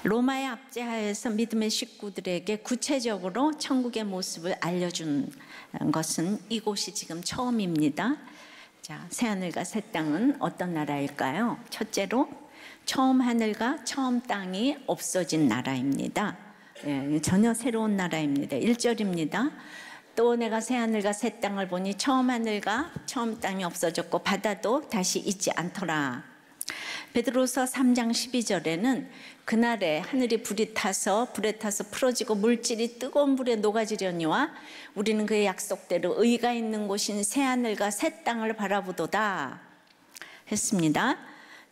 로마의 압제하에서 믿음의 식구들에게 구체적으로 천국의 모습을 알려준 것은 이곳이 지금 처음입니다. 자, 새하늘과 새 땅은 어떤 나라일까요? 첫째로 처음 하늘과 처음 땅이 없어진 나라입니다. 전혀 새로운 나라입니다. 1절입니다. 또 내가 새하늘과 새 땅을 보니 처음 하늘과 처음 땅이 없어졌고 바다도 다시 있지 않더라. 베드로서 3장 12절에는 그날에 하늘이 불에 타서 풀어지고 물질이 뜨거운 불에 녹아지려니와 우리는 그의 약속대로 의가 있는 곳인 새하늘과 새 땅을 바라보도다 했습니다.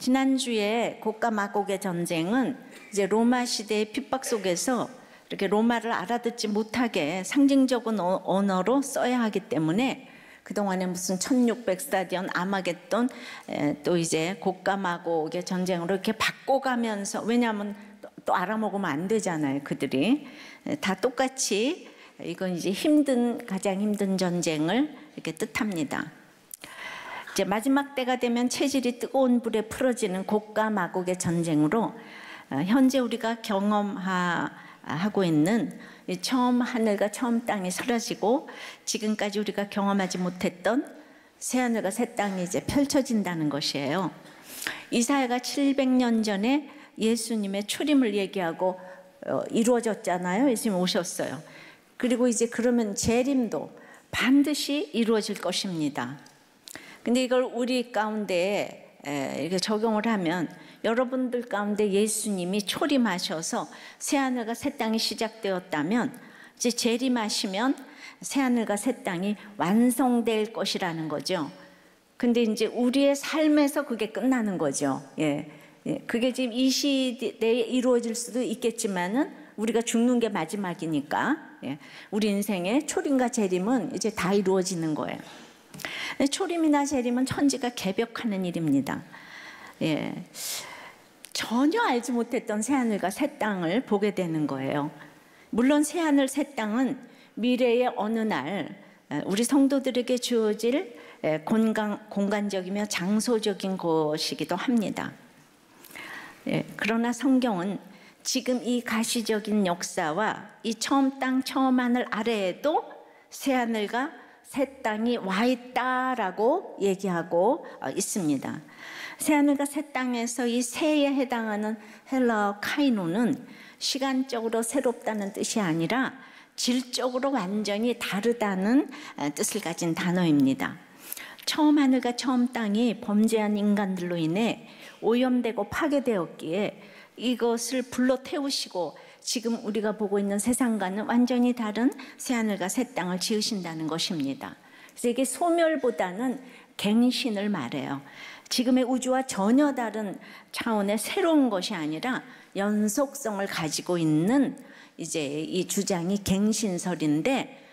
지난주에 곡과 마곡의 전쟁은 이제 로마 시대의 핍박 속에서 이렇게 로마를 알아듣지 못하게 상징적인 언어로 써야 하기 때문에 그동안에 무슨 1600 스타디온, 아마겟돈, 또 이제 곡과 마곡의 전쟁으로 이렇게 바꿔가면서, 왜냐하면 또 알아먹으면 안 되잖아요, 그들이. 다 똑같이 이건 이제 가장 힘든 전쟁을 이렇게 뜻합니다. 이제 마지막 때가 되면 체질이 뜨거운 불에 풀어지는 곡과 마곡의 전쟁으로 현재 우리가 경험하고 있는 처음 하늘과 처음 땅이 사라지고 지금까지 우리가 경험하지 못했던 새하늘과 새 땅이 이제 펼쳐진다는 것이에요. 이사야가 700년 전에 예수님의 초림을 얘기하고 이루어졌잖아요. 예수님 오셨어요. 그리고 이제 그러면 재림도 반드시 이루어질 것입니다. 근데 이걸 우리 가운데 이렇게 적용을 하면 여러분들 가운데 예수님이 초림하셔서 새하늘과 새 땅이 시작되었다면 이제 재림하시면 새하늘과 새 땅이 완성될 것이라는 거죠. 근데 이제 우리의 삶에서 그게 끝나는 거죠. 그게 지금 이 시대에 이루어질 수도 있겠지만은 우리가 죽는 게 마지막이니까 우리 인생의 초림과 재림은 이제 다 이루어지는 거예요. 초림이나 재림은 천지가 개벽하는 일입니다. 전혀 알지 못했던 새하늘과 새 땅을 보게 되는 거예요. 물론 새하늘 새 땅은 미래의 어느 날 우리 성도들에게 주어질 공간적이며 장소적인 것이기도 합니다. 그러나 성경은 지금 이 가시적인 역사와 이 처음 땅 처음 하늘 아래에도 새하늘과 새 땅이 와 있다라고 얘기하고 있습니다. 새하늘과 새 땅에서 이 새에 해당하는 헬라어 카이노는 시간적으로 새롭다는 뜻이 아니라 질적으로 완전히 다르다는 뜻을 가진 단어입니다. 처음 하늘과 처음 땅이 범죄한 인간들로 인해 오염되고 파괴되었기에 이것을 불러 태우시고 지금 우리가 보고 있는 세상과는 완전히 다른 새하늘과 새 땅을 지으신다는 것입니다. 그래서 이게 소멸보다는 갱신을 말해요. 지금의 우주와 전혀 다른 차원의 새로운 것이 아니라 연속성을 가지고 있는 이제 이 주장이 갱신설인데,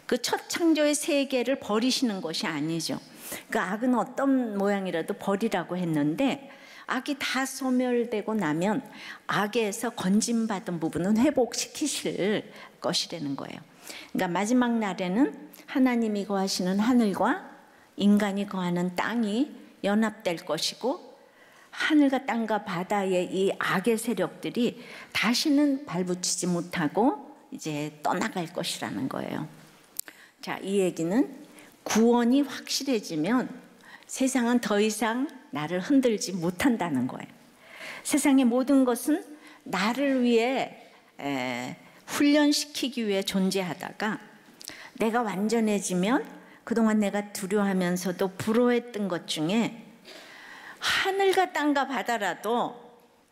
그 첫 창조의 세계를 버리시는 것이 아니죠. 그러니까 악은 어떤 모양이라도 버리라고 했는데 악이 다 소멸되고 나면 악에서 건짐받은 부분은 회복시키실 것이라는 거예요. 그러니까 마지막 날에는 하나님이 거하시는 하늘과 인간이 거하는 땅이 연합될 것이고 하늘과 땅과 바다의 이 악의 세력들이 다시는 발붙이지 못하고 이제 떠나갈 것이라는 거예요. 자, 이 얘기는 구원이 확실해지면 세상은 더 이상 나를 흔들지 못한다는 거예요. 세상의 모든 것은 나를 위해 훈련시키기 위해 존재하다가 내가 완전해지면 그동안 내가 두려워하면서도 부러워했던 것 중에 하늘과 땅과 바다라도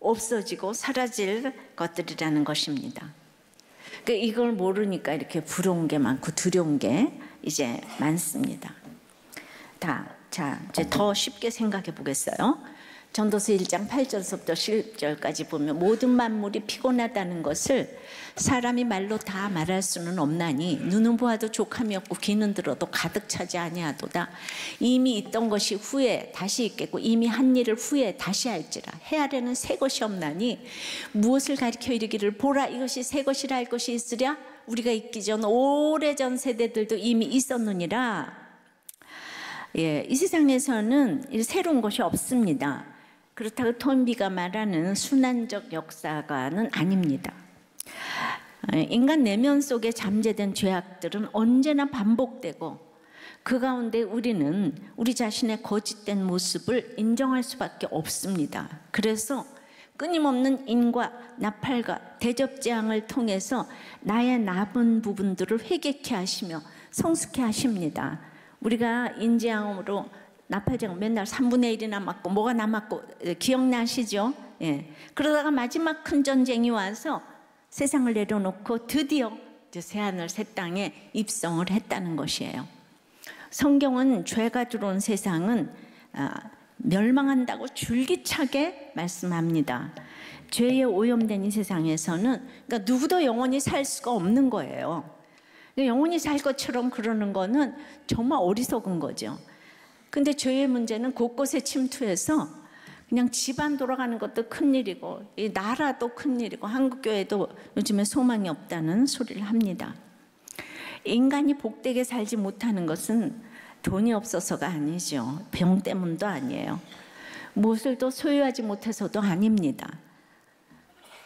없어지고 사라질 것들이라는 것입니다. 그러니까 이걸 모르니까 이렇게 부러운 게 많고 두려운 게 이제 많습니다. 자, 이제 더 쉽게 생각해 보겠어요. 전도서 1장 8절서부터 10절까지 보면 모든 만물이 피곤하다는 것을 사람이 말로 다 말할 수는 없나니 눈은 보아도 족함이 없고 귀는 들어도 가득 차지 아니하도다. 이미 있던 것이 후에 다시 있겠고 이미 한 일을 후에 다시 할지라. 해 아래는 새 것이 없나니 무엇을 가리켜 이르기를 보라 이것이 새 것이라 할 것이 있으랴. 우리가 있기 전 오래전 세대들도 이미 있었느니라. 이 세상에서는 새로운 것이 없습니다. 그렇다고 톤비가 말하는 순환적 역사가는 아닙니다. 인간 내면 속에 잠재된 죄악들은 언제나 반복되고 그 가운데 우리는 우리 자신의 거짓된 모습을 인정할 수밖에 없습니다. 그래서 끊임없는 인과 나팔과 대접재앙을 통해서 나의 남은 부분들을 회개케 하시며 성숙케 하십니다. 우리가 인재앙으로 나팔재앙 맨날 3분의 1이 남았고 뭐가 남았고 기억나시죠? 예. 그러다가 마지막 큰 전쟁이 와서 세상을 내려놓고 드디어 새하늘 새 땅에 입성을 했다는 것이에요. 성경은 죄가 들어온 세상은 멸망한다고 줄기차게 말씀합니다. 죄에 오염된 이 세상에서는 그러니까 누구도 영원히 살 수가 없는 거예요. 영원히 살 것처럼 그러는 거는 정말 어리석은 거죠. 근데 죄의 문제는 곳곳에 침투해서 그냥 집안 돌아가는 것도 큰일이고 이 나라도 큰일이고 한국교회도 요즘에 소망이 없다는 소리를 합니다. 인간이 복되게 살지 못하는 것은 돈이 없어서가 아니죠. 병 때문도 아니에요. 무엇을 더 소유하지 못해서도 아닙니다.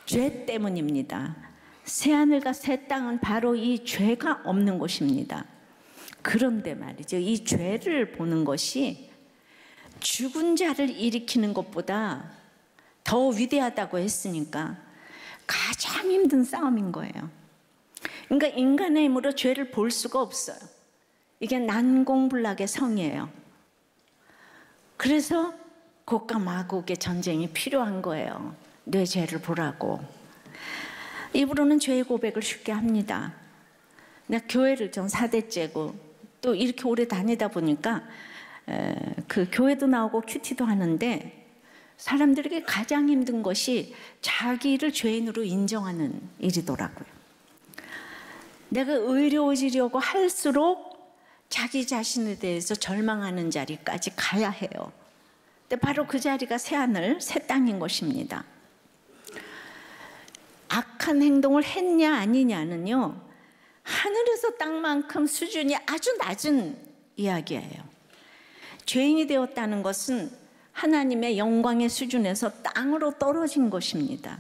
죄 때문입니다. 새하늘과 새 땅은 바로 이 죄가 없는 곳입니다. 그런데 말이죠, 이 죄를 보는 것이 죽은 자를 일으키는 것보다 더 위대하다고 했으니까 가장 힘든 싸움인 거예요. 그러니까 인간의 힘으로 죄를 볼 수가 없어요. 이게 난공불락의 성이에요. 그래서 곡과 마곡의 전쟁이 필요한 거예요. 내 죄를 보라고. 입으로는 죄의 고백을 쉽게 합니다. 내가 교회를 전 4대째고 또 이렇게 오래 다니다 보니까 그 교회도 나오고 큐티도 하는데 사람들에게 가장 힘든 것이 자기를 죄인으로 인정하는 일이더라고요. 내가 의로워지려고 할수록 자기 자신에 대해서 절망하는 자리까지 가야 해요. 근데 바로 그 자리가 새하늘, 새 땅인 것입니다. 악한 행동을 했냐 아니냐는요, 하늘에서 땅만큼 수준이 아주 낮은 이야기예요. 죄인이 되었다는 것은 하나님의 영광의 수준에서 땅으로 떨어진 것입니다.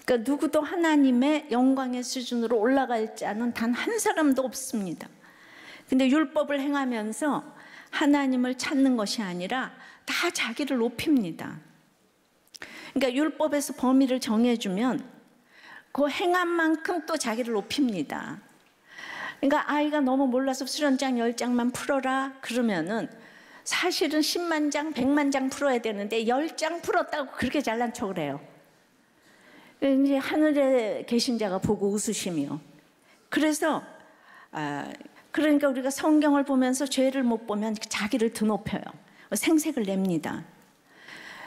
그러니까 누구도 하나님의 영광의 수준으로 올라갈 자는 단 한 사람도 없습니다. 근데 율법을 행하면서 하나님을 찾는 것이 아니라 다 자기를 높입니다. 그러니까 율법에서 범위를 정해주면 그 행한 만큼 또 자기를 높입니다. 그러니까 아이가 너무 몰라서 수련장 10장만 풀어라 그러면은 사실은 10만 장, 100만 장 풀어야 되는데 10장 풀었다고 그렇게 잘난 척을 해요. 이제 하늘에 계신 자가 보고 웃으시며. 그래서 그러니까 우리가 성경을 보면서 죄를 못 보면 자기를 드높여요. 생색을 냅니다.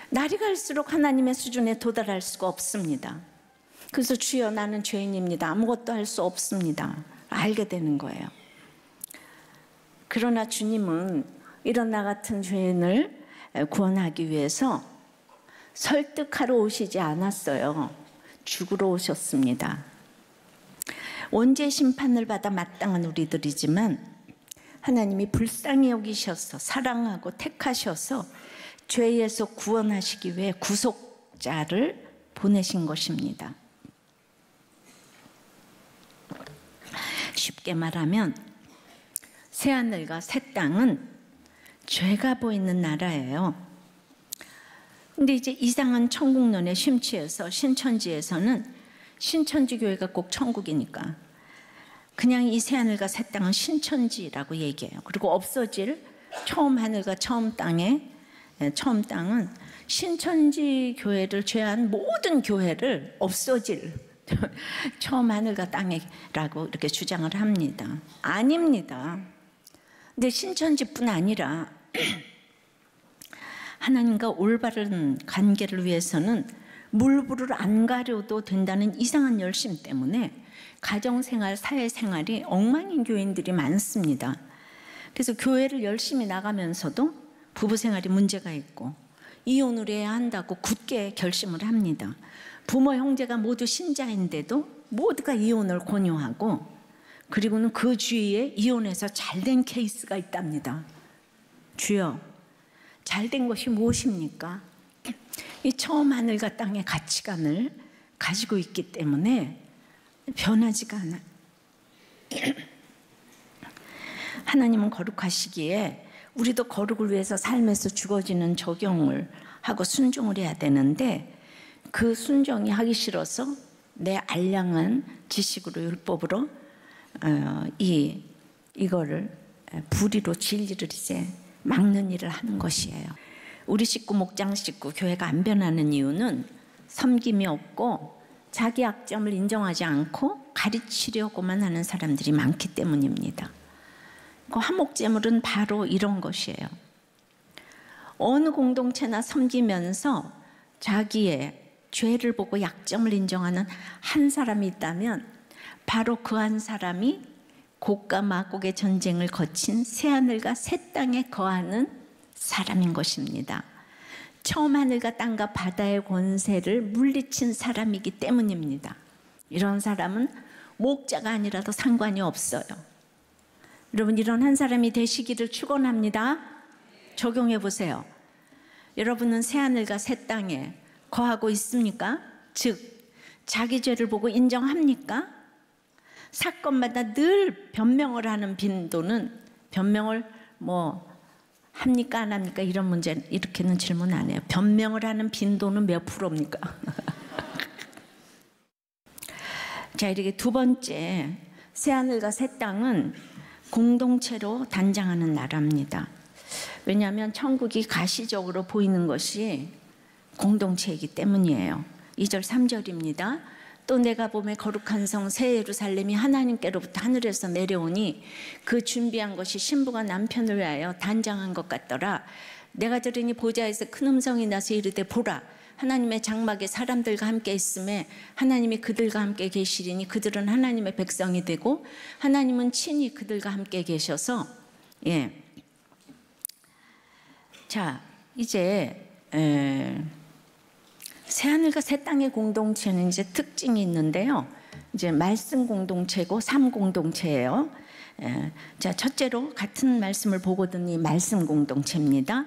날이 갈수록 하나님의 수준에 도달할 수가 없습니다. 그래서 주여 나는 죄인입니다. 아무것도 할 수 없습니다. 알게 되는 거예요. 그러나 주님은 이런 나 같은 죄인을 구원하기 위해서 설득하러 오시지 않았어요. 죽으러 오셨습니다. 원죄 심판을 받아 마땅한 우리들이지만 하나님이 불쌍히 여기셔서 사랑하고 택하셔서 죄에서 구원하시기 위해 구속자를 보내신 것입니다. 쉽게 말하면 새하늘과 새 땅은 죄가 보이는 나라예요. 근데 이제 이상한 천국론에 심취해서 신천지에서는 신천지 교회가 꼭 천국이니까 그냥 이 새하늘과 새 땅은 신천지라고 얘기해요. 그리고 없어질 처음 하늘과 처음 땅은 신천지 교회를 제외한 모든 교회를 없어질 처음 하늘과 땅이라고 이렇게 주장을 합니다. 아닙니다. 근데 신천지뿐 아니라 하나님과 올바른 관계를 위해서는 물불을 안 가려도 된다는 이상한 열심 때문에 가정생활, 사회생활이 엉망인 교인들이 많습니다. 그래서 교회를 열심히 나가면서도 부부생활이 문제가 있고 이혼을 해야 한다고 굳게 결심을 합니다. 부모, 형제가 모두 신자인데도 모두가 이혼을 권유하고 그리고는 그 주위에 이혼해서 잘된 케이스가 있답니다. 주여, 잘된 것이 무엇입니까? 이 처음 하늘과 땅의 가치관을 가지고 있기 때문에 변하지가 않아요. 하나님은 거룩하시기에 우리도 거룩을 위해서 삶에서 주어지는 적용을 하고 순종을 해야 되는데, 그 순종이 하기 싫어서 내 알량한 지식으로 율법으로 이거를 불의로 진리를 이제 막는 일을 하는 것이에요. 우리 식구, 목장 식구, 교회가 안 변하는 이유는 섬김이 없고 자기 약점을 인정하지 않고 가르치려고만 하는 사람들이 많기 때문입니다. 그 화목제물은 바로 이런 것이에요. 어느 공동체나 섬기면서 자기의 죄를 보고 약점을 인정하는 한 사람이 있다면 바로 그 한 사람이 곡과 마곡의 전쟁을 거친 새하늘과 새 땅에 거하는 사람인 것입니다. 처음 하늘과 땅과 바다의 권세를 물리친 사람이기 때문입니다. 이런 사람은 목자가 아니라도 상관이 없어요. 여러분, 이런 한 사람이 되시기를 축원합니다. 적용해 보세요. 여러분은 새하늘과 새 땅에 거하고 있습니까? 즉, 자기 죄를 보고 인정합니까? 사건마다 늘 변명을 하는 빈도는, 변명을 합니까 안 합니까? 이런 문제 이렇게는 질문 안 해요. 변명을 하는 빈도는 몇 프로입니까? 자, 이렇게 두 번째, 새하늘과 새 땅은 공동체로 단장하는 나라입니다. 왜냐하면 천국이 가시적으로 보이는 것이 공동체이기 때문이에요. 2절 3절입니다. 또 내가 보매 거룩한 성 새 예루살렘이 하나님께로부터 하늘에서 내려오니 그 준비한 것이 신부가 남편을 위하여 단장한 것 같더라. 내가 들으니 보좌에서 큰 음성이 나서 이르되 보라, 하나님의 장막에 사람들과 함께 있음에 하나님이 그들과 함께 계시리니 그들은 하나님의 백성이 되고 하나님은 친히 그들과 함께 계셔서. 자, 이제 새하늘과 새 땅의 공동체는 이제 특징이 있는데요. 이제 말씀 공동체고 삶 공동체예요. 자, 첫째로 같은 말씀을 보거든요. 말씀 공동체입니다.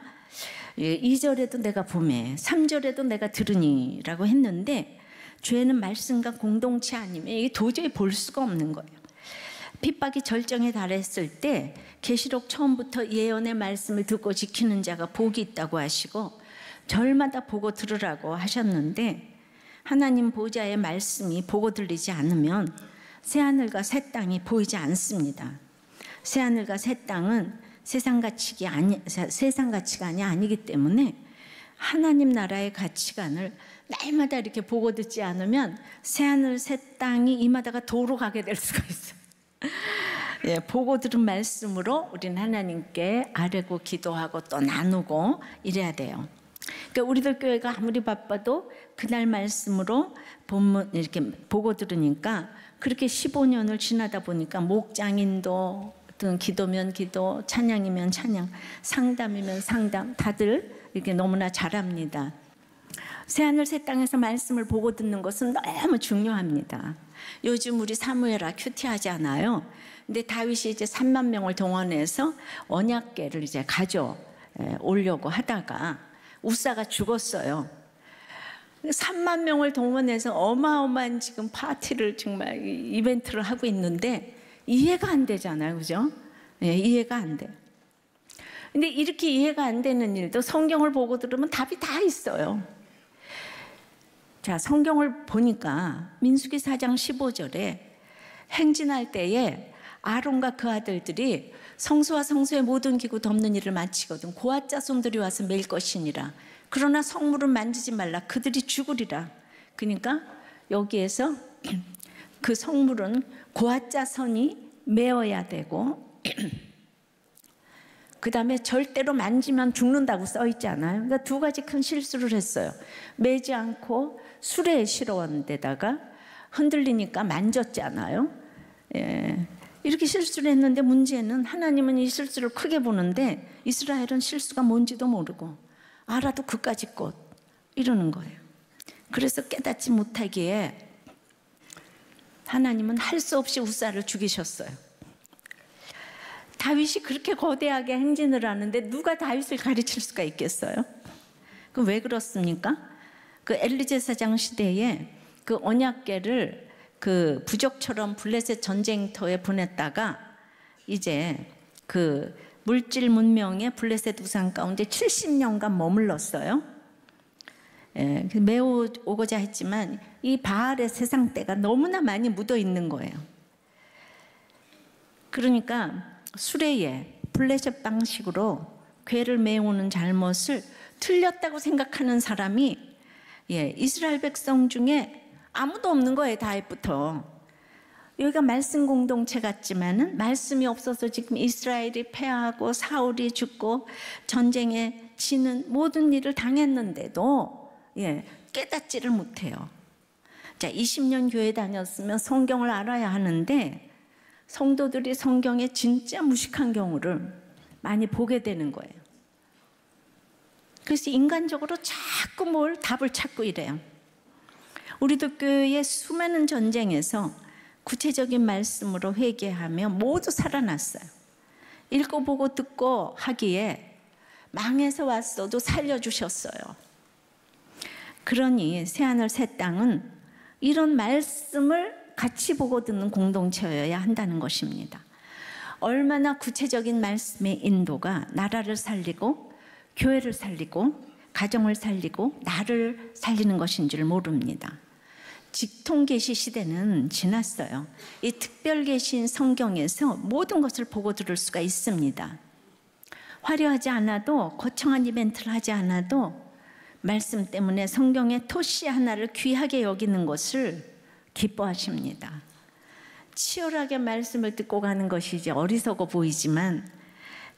2절에도 내가 보매, 3절에도 내가 들으니라고 했는데, 죄는 말씀과 공동체 아니면 이게 도저히 볼 수가 없는 거예요. 핍박이 절정에 달했을 때 계시록 처음부터 예언의 말씀을 듣고 지키는 자가 복이 있다고 하시고 절마다 보고 들으라고 하셨는데, 하나님 보좌의 말씀이 보고 들리지 않으면 새하늘과 새 땅이 보이지 않습니다. 새하늘과 새 땅은 세상 가치관이 아니기 때문에 하나님 나라의 가치관을 날마다 이렇게 보고 듣지 않으면 새하늘 새 땅이 이마다가 도로 가게 될 수가 있어요. 보고 들은 말씀으로 우리는 하나님께 아뢰고 기도하고 또 나누고 이래야 돼요. 그러니까 우리들 교회가 아무리 바빠도 그날 말씀으로 본문 이렇게 보고 들으니까, 그렇게 15년을 지나다 보니까 목장인도 어떤 기도면 기도, 찬양이면 찬양, 상담이면 상담, 다들 이렇게 너무나 잘합니다. 새하늘 새 땅에서 말씀을 보고 듣는 것은 너무 중요합니다. 요즘 우리 사무엘아 큐티하지 않아요? 근데 다윗이 이제 3만 명을 동원해서 언약궤를 이제 가져오려고 하다가 우사가 죽었어요. 3만 명을 동원해서 어마어마한 지금 파티를, 정말 이벤트를 하고 있는데 이해가 안 되잖아요, 그죠? 이해가 안 돼요. 근데 이렇게 이해가 안 되는 일도 성경을 보고 들으면 답이 다 있어요. 자, 성경을 보니까 민수기 4장 15절에 행진할 때에 아론과 그 아들들이 성소와 성소의 모든 기구 덮는 일을 마치거든 고앗 자손들이 와서 매일 것이니라. 그러나 성물은 만지지 말라, 그들이 죽으리라. 그러니까 여기에서 그 성물은 고앗 자손이 메어야 되고 그 다음에 절대로 만지면 죽는다고 써 있잖아요. 그러니까 두 가지 큰 실수를 했어요. 매지 않고 수레에 실어온 데다가 흔들리니까 만졌잖아요. 이렇게 실수를 했는데, 문제는 하나님은 이 실수를 크게 보는데 이스라엘은 실수가 뭔지도 모르고 알아도 그까짓 것 이러는 거예요. 그래서 깨닫지 못하기에 하나님은 할 수 없이 우사를 죽이셨어요. 다윗이 그렇게 거대하게 행진을 하는데 누가 다윗을 가르칠 수가 있겠어요? 그럼 왜 그렇습니까? 그 엘리제사장 시대에 그 언약궤를 그 부족처럼 블레셋 전쟁터에 보냈다가 이제 그 물질 문명의 블레셋 우상 가운데 70년간 머물렀어요. 예, 매우 오고자 했지만 이 바알의 세상때가 너무나 많이 묻어 있는 거예요. 그러니까 수레에 블레셋 방식으로 궤를 메우는 잘못을 틀렸다고 생각하는 사람이 이스라엘 백성 중에 아무도 없는 거예요. 다윗부터. 여기가 말씀 공동체 같지만은 말씀이 없어서 지금 이스라엘이 패하고 사울이 죽고 전쟁에 지는 모든 일을 당했는데도 깨닫지를 못해요. 자, 20년 교회 다녔으면 성경을 알아야 하는데 성도들이 성경에 진짜 무식한 경우를 많이 보게 되는 거예요. 그래서 인간적으로 자꾸 뭘 답을 찾고 이래요. 우리도 교회의 수많은 전쟁에서 구체적인 말씀으로 회개하며 모두 살아났어요. 읽고 보고 듣고 하기에 망해서 왔어도 살려주셨어요. 그러니 새하늘 새 땅은 이런 말씀을 같이 보고 듣는 공동체여야 한다는 것입니다. 얼마나 구체적인 말씀의 인도가 나라를 살리고 교회를 살리고 가정을 살리고 나를 살리는 것인 줄 모릅니다. 직통계시 시대는 지났어요. 이 특별계시인 성경에서 모든 것을 보고 들을 수가 있습니다. 화려하지 않아도 거창한 이벤트를 하지 않아도 말씀 때문에 성경의 토시 하나를 귀하게 여기는 것을 기뻐하십니다. 치열하게 말씀을 듣고 가는 것이 이제 어리석어 보이지만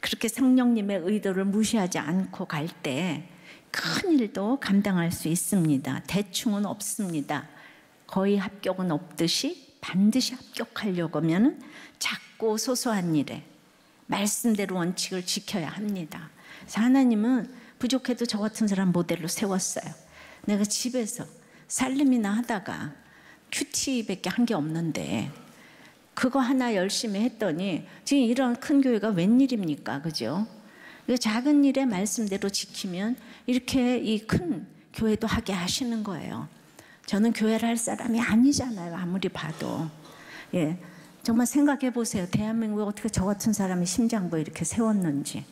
그렇게 성령님의 의도를 무시하지 않고 갈 때 큰 일도 감당할 수 있습니다. 대충은 없습니다. 거의 합격은 없듯이 반드시 합격하려고 하면 작고 소소한 일에 말씀대로 원칙을 지켜야 합니다. 그래서 하나님은 부족해도 저 같은 사람 모델로 세웠어요. 내가 집에서 살림이나 하다가 큐티밖에 한 게 없는데 그거 하나 열심히 했더니 지금 이런 큰 교회가 웬일입니까? 그죠? 작은 일에 말씀대로 지키면 이렇게 이 큰 교회도 하게 하시는 거예요. 저는 교회를 할 사람이 아니잖아요. 아무리 봐도. 정말 생각해 보세요. 대한민국에 어떻게 저 같은 사람이 심장부에 이렇게 세웠는지.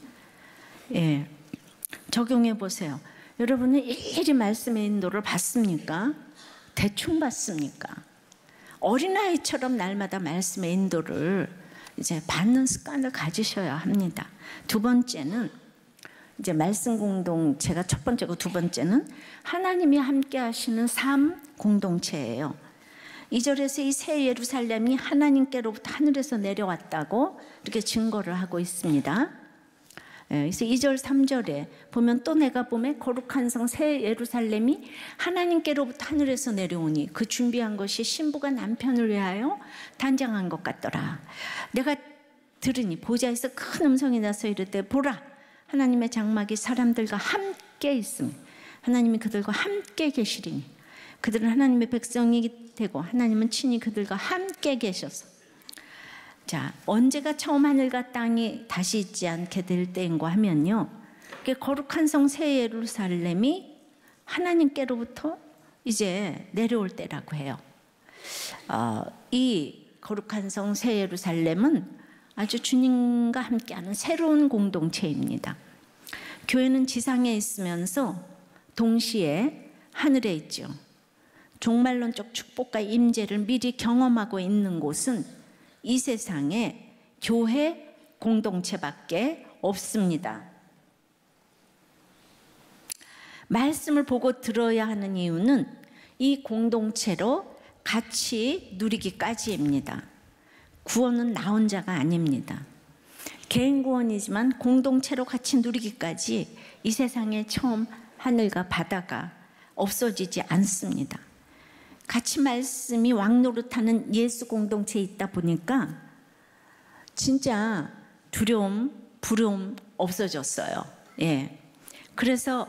적용해 보세요. 여러분은 일일이 말씀의 인도를 받습니까? 대충 받습니까? 어린아이처럼 날마다 말씀의 인도를 이제 받는 습관을 가지셔야 합니다. 두 번째는 이제 말씀 공동체가 첫 번째고 두 번째는 하나님이 함께 하시는 삶 공동체예요. 2절에서 이 새 예루살렘이 하나님께로부터 하늘에서 내려왔다고 이렇게 증거를 하고 있습니다. 그래서 2절 3절에 보면 또 내가 보매 거룩한 성 새 예루살렘이 하나님께로부터 하늘에서 내려오니 그 준비한 것이 신부가 남편을 위하여 단장한 것 같더라. 내가 들으니 보좌에서 큰 음성이 나서 이르되 보라 하나님의 장막이 사람들과 함께 있으며 하나님이 그들과 함께 계시리니 그들은 하나님의 백성이 되고 하나님은 친히 그들과 함께 계셔서. 자, 언제가 처음 하늘과 땅이 다시 있지 않게 될 때인가 하면요, 거룩한 성 새 예루살렘이 하나님께로부터 이제 내려올 때라고 해요. 이 거룩한 성 새 예루살렘은 아주 주님과 함께하는 새로운 공동체입니다. 교회는 지상에 있으면서 동시에 하늘에 있죠. 종말론적 축복과 임재를 미리 경험하고 있는 곳은 이 세상에 교회 공동체밖에 없습니다. 말씀을 보고 들어야 하는 이유는 이 공동체로 같이 누리기까지입니다. 구원은 나 혼자가 아닙니다. 개인 구원이지만 공동체로 같이 누리기까지 이 세상에 처음 하늘과 바다가 없어지지 않습니다. 같이 말씀이 왕노릇하는 예수 공동체에 있다 보니까 진짜 두려움, 부러움 없어졌어요. 그래서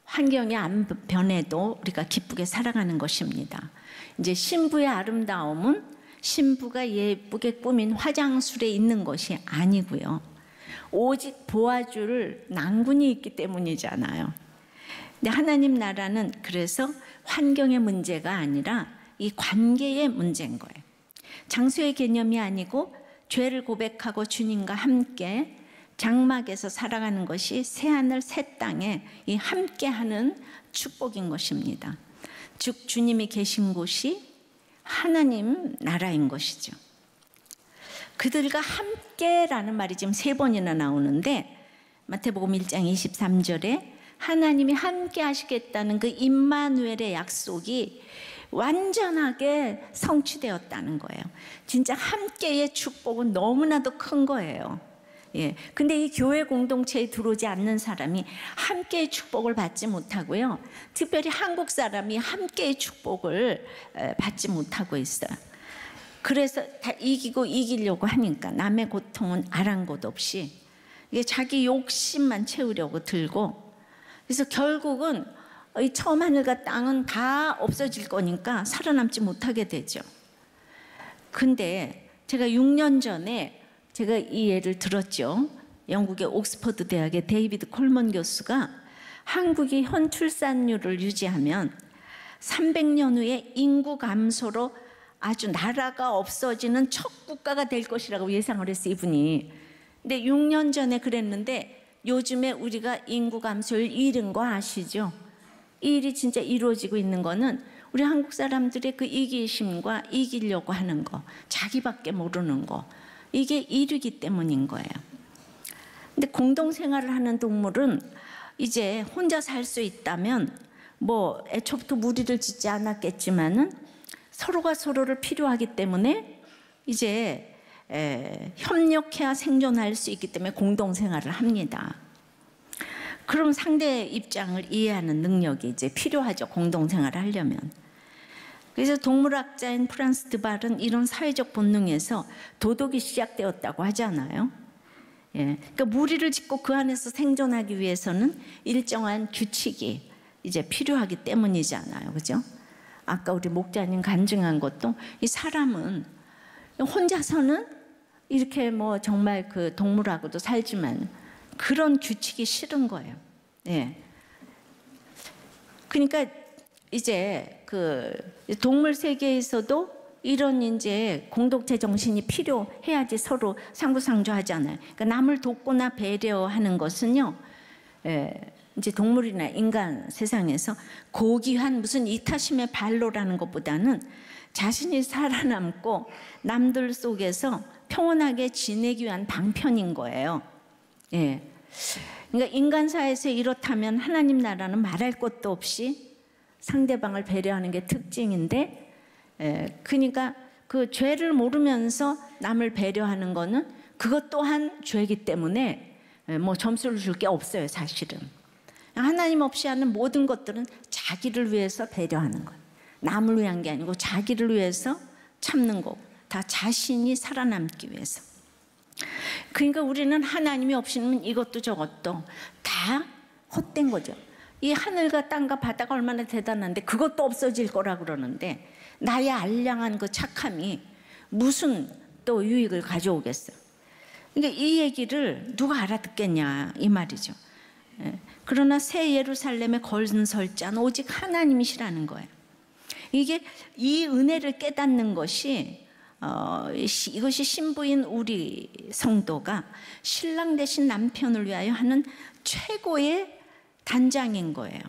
환경이 안 변해도 우리가 기쁘게 살아가는 것입니다. 이제 신부의 아름다움은 신부가 예쁘게 꾸민 화장술에 있는 것이 아니고요. 오직 보아줄 낭군이 있기 때문이잖아요. 근데 하나님 나라는 그래서 환경의 문제가 아니라 이 관계의 문제인 거예요. 장소의 개념이 아니고 죄를 고백하고 주님과 함께 장막에서 살아가는 것이 새하늘 새 땅에 이 함께하는 축복인 것입니다. 즉 주님이 계신 곳이 하나님 나라인 것이죠. 그들과 함께라는 말이 지금 3번이나 나오는데 마태복음 1장 23절에 하나님이 함께 하시겠다는 그 임마누엘의 약속이 완전하게 성취되었다는 거예요. 진짜 함께의 축복은 너무나도 큰 거예요. 예. 근데 이 교회 공동체에 들어오지 않는 사람이 함께의 축복을 받지 못하고요. 특별히 한국 사람이 함께의 축복을 받지 못하고 있어요. 그래서 다 이기려고 하니까 남의 고통은 아랑곳 없이 이게 자기 욕심만 채우려고 들고, 그래서 결국은 이 처음 하늘과 땅은 다 없어질 거니까 살아남지 못하게 되죠. 근데 제가 6년 전에 제가 이 예를 들었죠. 영국의 옥스퍼드 대학의 데이비드 콜먼 교수가 한국이 현 출산율을 유지하면 300년 후에 인구 감소로 아주 나라가 없어지는 첫 국가가 될 것이라고 예상을 했어요, 이분이. 근데 6년 전에 그랬는데 요즘에 우리가 인구 감소율 1인 거 아시죠? 이 일이 진짜 이루어지고 있는 거는 우리 한국 사람들의 그 이기심과 이기려고 하는 거, 자기밖에 모르는 거, 이게 이르기 때문인 거예요. 근데 공동생활을 하는 동물은 이제 혼자 살 수 있다면 뭐 애초부터 무리를 짓지 않았겠지만은 서로가 서로를 필요하기 때문에 이제 협력해야 생존할 수 있기 때문에 공동생활을 합니다. 그럼 상대의 입장을 이해하는 능력이 이제 필요하죠, 공동생활을 하려면. 그래서 동물학자인 프란스 드발은 이런 사회적 본능에서 도덕이 시작되었다고 하잖아요. 예, 그러니까 무리를 짓고 그 안에서 생존하기 위해서는 일정한 규칙이 이제 필요하기 때문이잖아요, 그죠? 아까 우리 목자님 간증한 것도 이 사람은 혼자서는 이렇게 뭐 정말 그 동물하고도 살지만 그런 규칙이 싫은 거예요. 예. 그러니까 이제 그 동물 세계에서도 이런 이제 공동체 정신이 필요해야지 서로 상부상조하잖아요. 그러니까 남을 돕거나 배려하는 것은요, 이제 동물이나 인간 세상에서 고귀한 무슨 이타심의 발로라는 것보다는 자신이 살아남고 남들 속에서 평온하게 지내기 위한 방편인 거예요. 예. 그러니까 인간 사회에서 이렇다면 하나님 나라는 말할 것도 없이 상대방을 배려하는 게 특징인데, 그러니까 그 죄를 모르면서 남을 배려하는 거는 그것 또한 죄이기 때문에 뭐 점수를 줄 게 없어요, 사실은. 하나님 없이 하는 모든 것들은 자기를 위해서 배려하는 거예요. 남을 위한 게 아니고 자기를 위해서 참는 거, 다 자신이 살아남기 위해서. 그러니까 우리는 하나님이 없이는 이것도 저것도 다 헛된 거죠. 이 하늘과 땅과 바다가 얼마나 대단한데 그것도 없어질 거라 그러는데 나의 알량한 그 착함이 무슨 또 유익을 가져오겠어요. 그러니까 이 얘기를 누가 알아듣겠냐 이 말이죠. 그러나 새 예루살렘의 건설자는 오직 하나님이시라는 거예요. 이게 이 은혜를 깨닫는 것이 이것이 신부인 우리 성도가 신랑 되신 남편을 위하여 하는 최고의 단장인 거예요.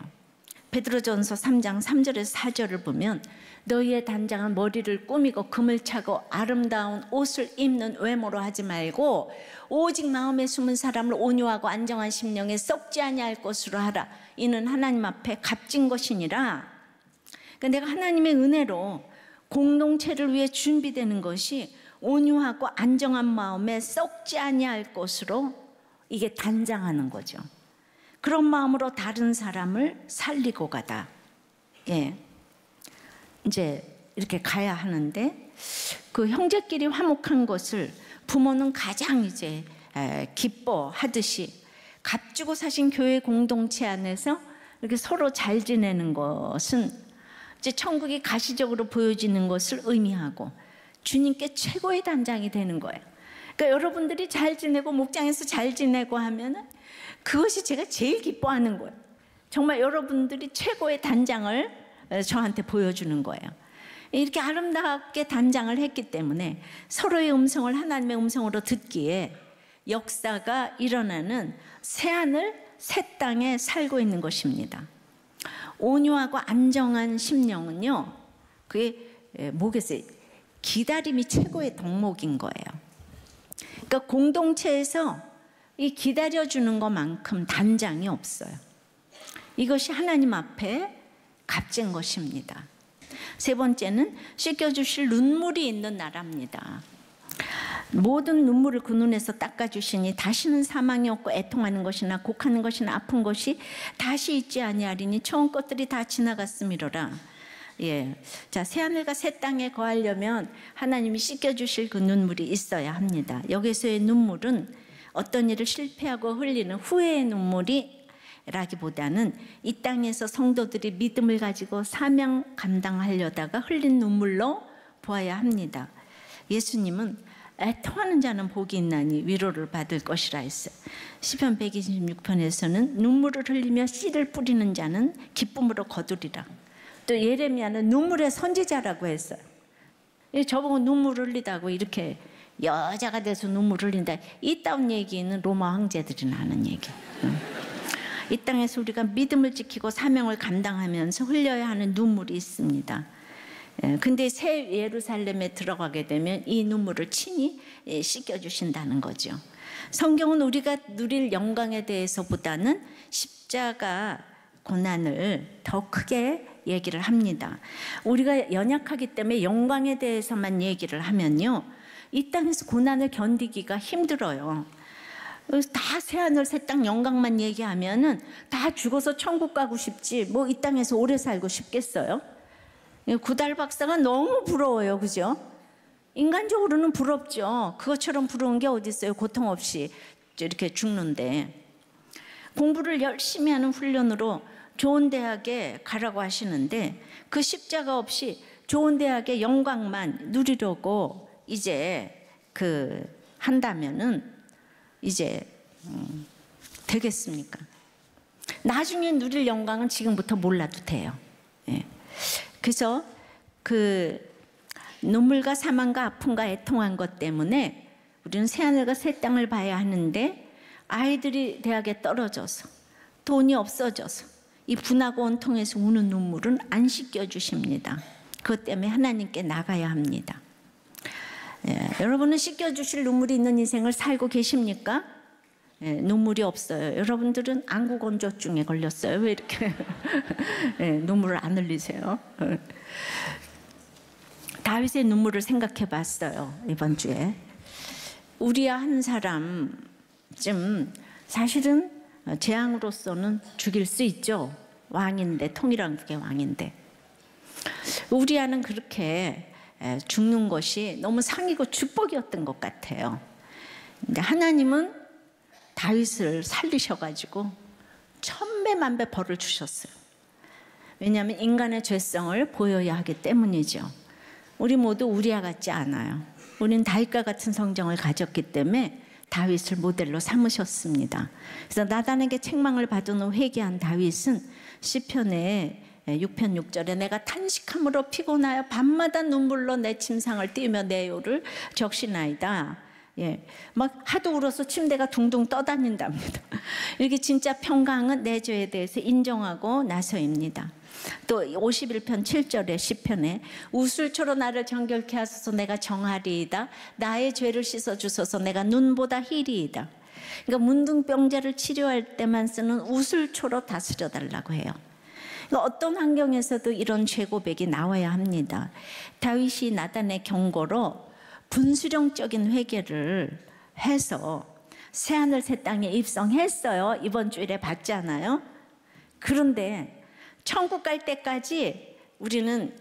베드로전서 3장 3절에서 4절을 보면 너희의 단장은 머리를 꾸미고 금을 차고 아름다운 옷을 입는 외모로 하지 말고 오직 마음에 숨은 사람을 온유하고 안정한 심령에 썩지 아니할 것으로 하라. 이는 하나님 앞에 값진 것이니라. 그러니까 내가 하나님의 은혜로 공동체를 위해 준비되는 것이 온유하고 안정한 마음에 썩지 아니할 것으로 이게 단장하는 거죠. 그런 마음으로 다른 사람을 살리고 가다. 예. 이제 이렇게 가야 하는데 그 형제끼리 화목한 것을 부모는 가장 이제 기뻐하듯이 값주고 사신 교회 공동체 안에서 이렇게 서로 잘 지내는 것은 이제 천국이 가시적으로 보여지는 것을 의미하고 주님께 최고의 단장이 되는 거예요. 그러니까 여러분들이 잘 지내고 목장에서 잘 지내고 하면은 그것이 제가 제일 기뻐하는 거예요. 정말 여러분들이 최고의 단장을 저한테 보여주는 거예요. 이렇게 아름답게 단장을 했기 때문에 서로의 음성을 하나님의 음성으로 듣기에 역사가 일어나는 새하늘 새 땅에 살고 있는 것입니다. 온유하고 안정한 심령은요, 그게 뭐겠어요? 기다림이 최고의 덕목인 거예요. 그러니까 공동체에서 이 기다려주는 것만큼 단장이 없어요. 이것이 하나님 앞에 값진 것입니다. 세 번째는 씻겨주실 눈물이 있는 나라입니다. 모든 눈물을 그 눈에서 닦아주시니 다시는 사망이 없고 애통하는 것이나 곡하는 것이나 아픈 것이 다시 있지 아니하리니 처음 것들이 다 지나갔음이로라. 예, 자, 새하늘과 새 땅에 거하려면 하나님이 씻겨주실 그 눈물이 있어야 합니다. 여기서의 눈물은 어떤 일을 실패하고 흘리는 후회의 눈물이 라기보다는 이 땅에서 성도들이 믿음을 가지고 사명 감당하려다가 흘린 눈물로 보아야 합니다. 예수님은 애통하는 자는 복이 있나니 위로를 받을 것이라 했어요. 시편 126편에서는 눈물을 흘리며 씨를 뿌리는 자는 기쁨으로 거두리라. 또 예레미야는 눈물의 선지자라고 했어요. 저보고 눈물 흘리다고 이렇게 여자가 돼서 눈물 흘린다, 이따운 얘기는 로마 황제들이 하는 얘기. 이 땅에서 우리가 믿음을 지키고 사명을 감당하면서 흘려야 하는 눈물이 있습니다. 근데 새 예루살렘에 들어가게 되면 이 눈물을 친히 씻겨주신다는 거죠. 성경은 우리가 누릴 영광에 대해서보다는 십자가 고난을 더 크게 얘기를 합니다. 우리가 연약하기 때문에 영광에 대해서만 얘기를 하면요, 이 땅에서 고난을 견디기가 힘들어요. 다 새하늘 새 땅 영광만 얘기하면은 다 죽어서 천국 가고 싶지 뭐 이 땅에서 오래 살고 싶겠어요? 구달 박사가 너무 부러워요, 그죠? 인간적으로는 부럽죠. 그것처럼 부러운 게 어디 있어요? 고통 없이 이렇게 죽는데. 공부를 열심히 하는 훈련으로 좋은 대학에 가라고 하시는데 그 십자가 없이 좋은 대학의 영광만 누리려고 이제 한다면은 이제 되겠습니까? 나중에 누릴 영광은 지금부터 몰라도 돼요. 예. 그래서 눈물과 사망과 아픔과 애통한 것 때문에 우리는 새하늘과 새 땅을 봐야 하는데, 아이들이 대학에 떨어져서 돈이 없어져서 이 분하고 원통에서 우는 눈물은 안 씻겨주십니다. 그것 때문에 하나님께 나가야 합니다. 예, 여러분은 씻겨주실 눈물이 있는 인생을 살고 계십니까? 예, 눈물이 없어요. 여러분들은 안구건조증에 걸렸어요. 왜 이렇게 예, 눈물을 안 흘리세요? 다윗의 눈물을 생각해 봤어요, 이번 주에. 우리야 한 사람쯤 사실은 재앙으로서는 죽일 수 있죠. 왕인데, 통일왕국의 왕인데. 우리야는 그렇게 죽는 것이 너무 상이고 축복이었던 것 같아요. 근데 하나님은 다윗을 살리셔가지고 천배만배 벌을 주셨어요. 왜냐하면 인간의 죄성을 보여야 하기 때문이죠. 우리 모두 우리와 같지 않아요. 우리는 다윗과 같은 성정을 가졌기 때문에 다윗을 모델로 삼으셨습니다. 그래서 나단에게 책망을 받은 후 회개한 다윗은 시편에 6편 6절에 내가 탄식함으로 피곤하여 밤마다 눈물로 내 침상을 띄우며 내 요를 적시나이다. 예, 막 하도 울어서 침대가 둥둥 떠다닌답니다. 이렇게 진짜 평강은 내 죄에 대해서 인정하고 나서입니다. 또 51편 7절의 시편에 우술초로 나를 정결케 하소서 내가 정하리이다. 나의 죄를 씻어주소서 내가 눈보다 희리이다. 그러니까 문둥병자를 치료할 때만 쓰는 우술초로 다스려 달라고 해요. 그러니까 어떤 환경에서도 이런 죄 고백이 나와야 합니다. 다윗이 나단의 경고로 분수령적인 회개를 해서 새하늘 새 땅에 입성했어요. 이번 주일에 봤잖아요. 그런데 천국 갈 때까지 우리는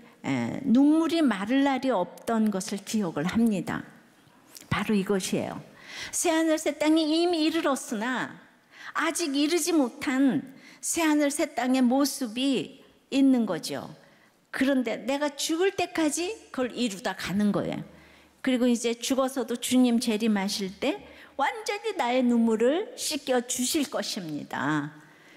눈물이 마를 날이 없던 것을 기억을 합니다. 바로 이것이에요. 새하늘 새 땅이 이미 이르렀으나 아직 이르지 못한 새하늘 새 땅의 모습이 있는 거죠. 그런데 내가 죽을 때까지 그걸 이루다 가는 거예요. 그리고 이제 죽어서도 주님 재림하실 때 완전히 나의 눈물을 씻겨 주실 것입니다.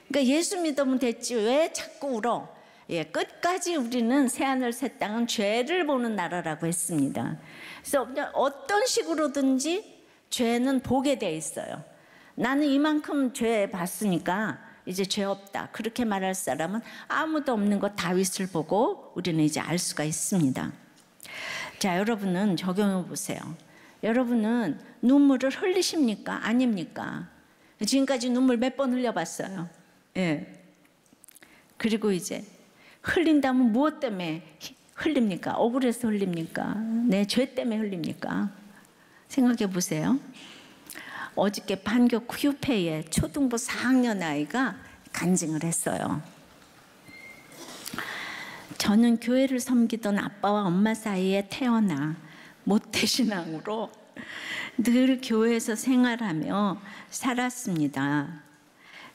그러니까 예수 믿으면 됐지 왜 자꾸 울어? 예, 끝까지 우리는 새하늘 새 땅은 죄를 보는 나라라고 했습니다. 그래서 어떤 식으로든지 죄는 보게 돼 있어요. 나는 이만큼 죄 봤으니까 이제 죄 없다, 그렇게 말할 사람은 아무도 없는 것 다윗을 보고 우리는 이제 알 수가 있습니다. 자, 여러분은 적용해 보세요. 여러분은 눈물을 흘리십니까? 아닙니까? 지금까지 눈물 몇 번 흘려봤어요. 예. 그리고 이제 흘린다면 무엇 때문에 흘립니까? 억울해서 흘립니까? 내 죄 때문에 흘립니까? 생각해 보세요. 어저께 판교 휴페이에 초등부 4학년 아이가 간증을 했어요. 저는 교회를 섬기던 아빠와 엄마 사이에 태어나 모태신앙으로 늘 교회에서 생활하며 살았습니다.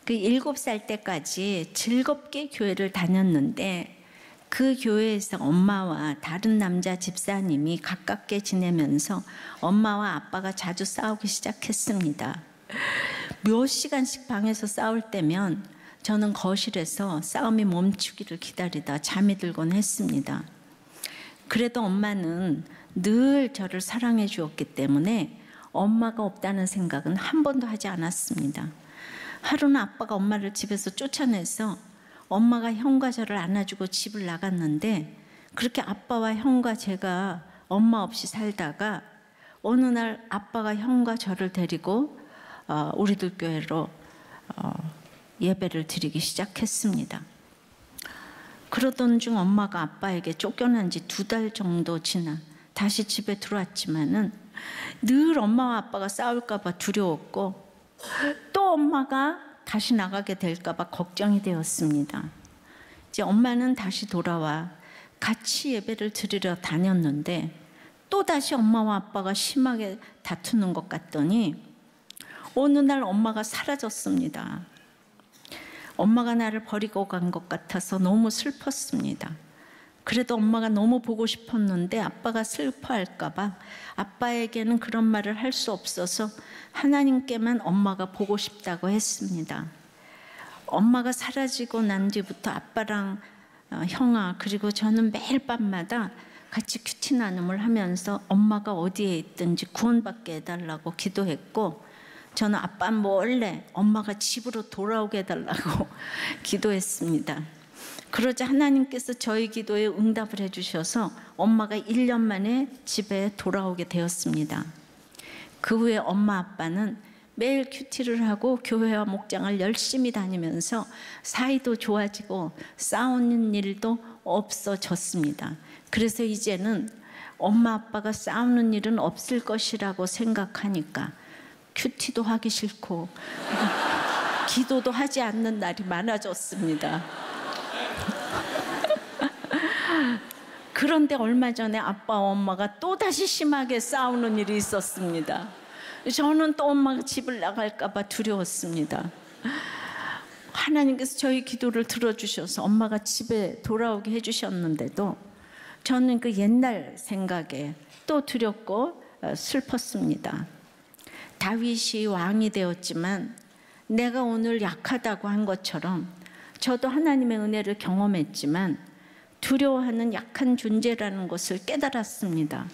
그 7살 때까지 즐겁게 교회를 다녔는데 그 교회에서 엄마와 다른 남자 집사님이 가깝게 지내면서 엄마와 아빠가 자주 싸우기 시작했습니다. 몇 시간씩 방에서 싸울 때면 저는 거실에서 싸움이 멈추기를 기다리다 잠이 들곤 했습니다. 그래도 엄마는 늘 저를 사랑해 주었기 때문에 엄마가 없다는 생각은 한 번도 하지 않았습니다. 하루는 아빠가 엄마를 집에서 쫓아내서 엄마가 형과 저를 안아주고 집을 나갔는데, 그렇게 아빠와 형과 제가 엄마 없이 살다가 어느 날 아빠가 형과 저를 데리고 우리들 교회로 예배를 드리기 시작했습니다. 그러던 중 엄마가 아빠에게 쫓겨난 지 2달 정도 지나 다시 집에 들어왔지만은 늘 엄마와 아빠가 싸울까 봐 두려웠고 또 엄마가 다시 나가게 될까 봐 걱정이 되었습니다. 이제 엄마는 다시 돌아와 같이 예배를 드리러 다녔는데 또다시 엄마와 아빠가 심하게 다투는 것 같더니 어느 날 엄마가 사라졌습니다. 엄마가 나를 버리고 간 것 같아서 너무 슬펐습니다. 그래도 엄마가 너무 보고 싶었는데 아빠가 슬퍼할까 봐 아빠에게는 그런 말을 할 수 없어서 하나님께만 엄마가 보고 싶다고 했습니다. 엄마가 사라지고 난 뒤부터 아빠랑 형아 그리고 저는 매일 밤마다 같이 큐티 나눔을 하면서 엄마가 어디에 있든지 구원받게 해달라고 기도했고, 저는 아빠 몰래 엄마가 집으로 돌아오게 해달라고 기도했습니다. 그러자 하나님께서 저희 기도에 응답을 해주셔서 엄마가 1년 만에 집에 돌아오게 되었습니다. 그 후에 엄마 아빠는 매일 큐티를 하고 교회와 목장을 열심히 다니면서 사이도 좋아지고 싸우는 일도 없어졌습니다. 그래서 이제는 엄마 아빠가 싸우는 일은 없을 것이라고 생각하니까 큐티도 하기 싫고 기도도 하지 않는 날이 많아졌습니다. 그런데 얼마 전에 아빠와 엄마가 또다시 심하게 싸우는 일이 있었습니다. 저는 또 엄마가 집을 나갈까 봐 두려웠습니다. 하나님께서 저희 기도를 들어주셔서 엄마가 집에 돌아오게 해주셨는데도 저는 그 옛날 생각에 또 두렵고 슬펐습니다. 다윗이 왕이 되었지만 내가 오늘 약하다고 한 것처럼 저도 하나님의 은혜를 경험했지만 두려워하는 약한 존재라는 것을 깨달았습니다.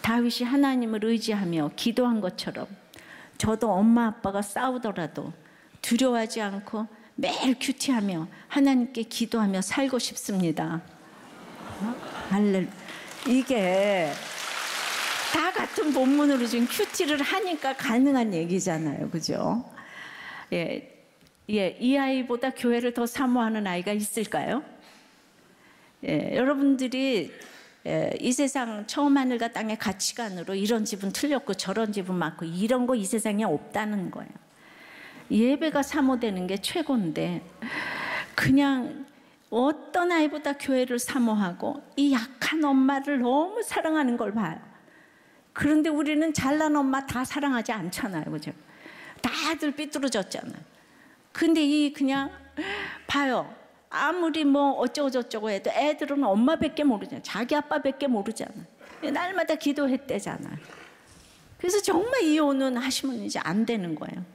다윗이 하나님을 의지하며 기도한 것처럼 저도 엄마 아빠가 싸우더라도 두려워하지 않고 매일 큐티하며 하나님께 기도하며 살고 싶습니다. 할렐루야. 이게 다 같은 본문으로 지금 큐티를 하니까 가능한 얘기잖아요. 그죠? 이 아이보다 교회를 더 사모하는 아이가 있을까요? 여러분들이 이 세상 처음 하늘과 땅의 가치관으로 이런 집은 틀렸고 저런 집은 맞고 이런 거 이 세상에 없다는 거예요. 예배가 사모되는 게 최고인데 그냥 어떤 아이보다 교회를 사모하고 이 약한 엄마를 너무 사랑하는 걸 봐요. 그런데 우리는 잘난 엄마 다 사랑하지 않잖아요. 그죠? 다들 삐뚤어졌잖아요. 근데 이 그냥 봐요. 아무리 뭐 어쩌고 저쩌고 해도 애들은 엄마밖에 모르잖아요. 자기 아빠밖에 모르잖아요. 날마다 기도했대잖아요. 그래서 정말 이혼은 하시면 이제 안 되는 거예요.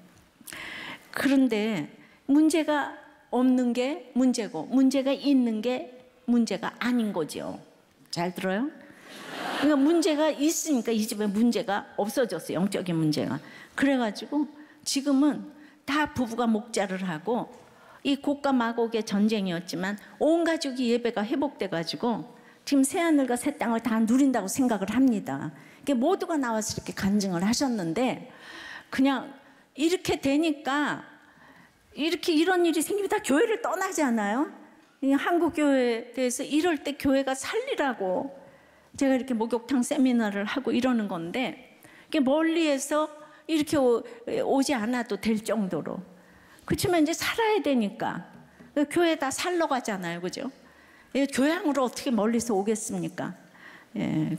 그런데 문제가 없는 게 문제고 문제가 있는 게 문제가 아닌 거죠. 잘 들어요? 그러니까 문제가 있으니까 이 집에 문제가 없어졌어요. 영적인 문제가. 그래가지고 지금은 다 부부가 목자를 하고 이 곡과 마곡의 전쟁이었지만 온 가족이 예배가 회복돼가지고 지금 새하늘과 새 땅을 다 누린다고 생각을 합니다. 모두가 나와서 이렇게 간증을 하셨는데 그냥 이렇게 되니까 이렇게 이런 일이 생기면 다 교회를 떠나지 않아요? 한국 교회에 대해서 이럴 때 교회가 살리라고 제가 이렇게 목욕탕 세미나를 하고 이러는 건데 멀리에서 이렇게 오지 않아도 될 정도로. 그렇지만 이제 살아야 되니까 교회 다 살러 가잖아요, 그죠? 교양으로 어떻게 멀리서 오겠습니까?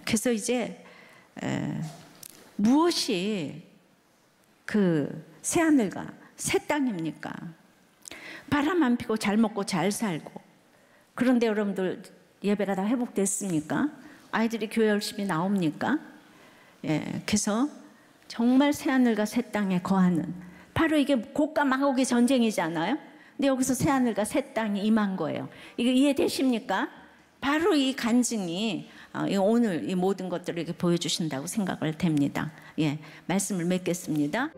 그래서 이제 무엇이 그 새하늘과 새 땅입니까? 바람 안 피고 잘 먹고 잘 살고. 그런데 여러분들 예배가 다 회복됐습니까? 아이들이 교회 열심히 나옵니까? 그래서 정말 새하늘과 새 땅에 거하는, 바로 이게 곡과 마곡의 전쟁이잖아요. 근데 여기서 새하늘과 새 땅이 임한 거예요. 이거 이해되십니까? 바로 이 간증이 오늘 이 모든 것들을 이렇게 보여주신다고 생각을 됩니다. 말씀을 맺겠습니다.